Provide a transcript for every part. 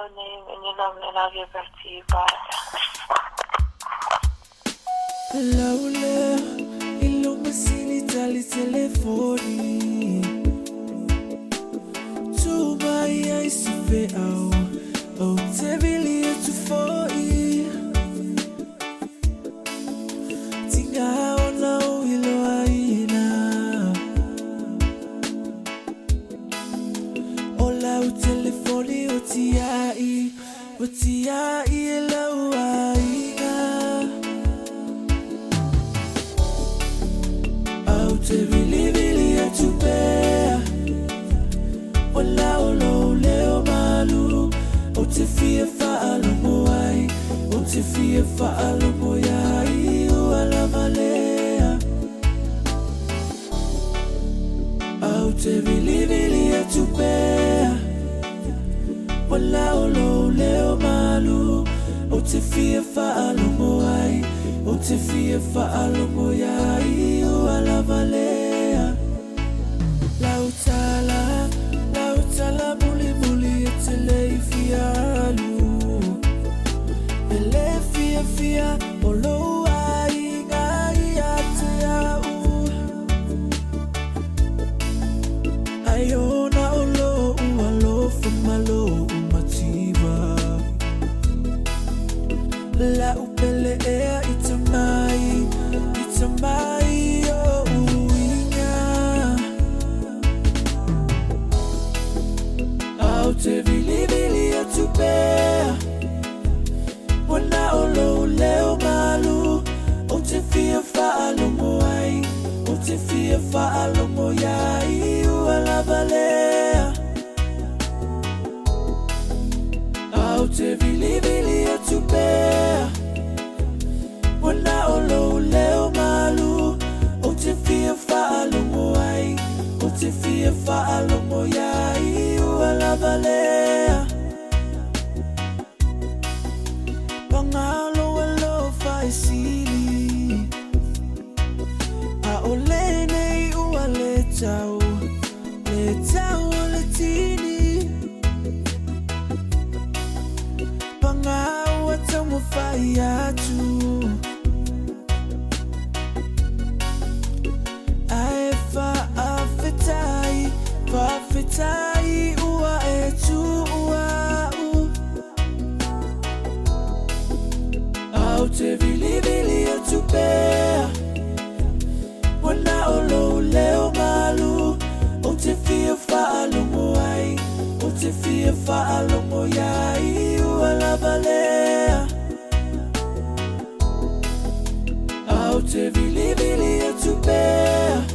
your name and your number, and I'll get back to you. Bye. Laula, ilo masini tali telefoni. Tu mai ai se ve au te vili tu foi. Tinga ona ilo aina. Ola o telefoni o tiai ilo aina. Te vili e tu pea Wala o lo leo malu O te fia faalo moai O te fia faalo moai O ala malea Au te vili e tu pea Wala o lo leo malu O te fia faalo moai O te fia faalo moai O ala malea Lautala muli e te lei fialu E le fia o lo ai ngai a te au Ai ona o lo ua lo famalo umativa La upele ea itamai o uinga Au te vili e tu pea Wana o lo leo malu O te fia faalo moai O te fia faalo moai O ala valea Au te vili e tu pea Wana o lo leo malu O te fia faalo moai O te fia faalo moai O ala valea Pangalo alo fai sili A o le nei ua le tau o le tini Pangau a tau mo fai atu Whawhetai ua e tu ua u Au te vili e tu pea Wana o lo leo malu O te fia faalo moai O te fia faalo moai O ala valea Au te vili e tu pea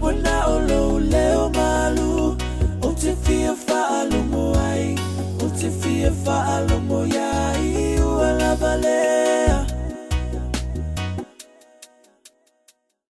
Wana o lo leo malu O te fia faalo moai O te fia faalo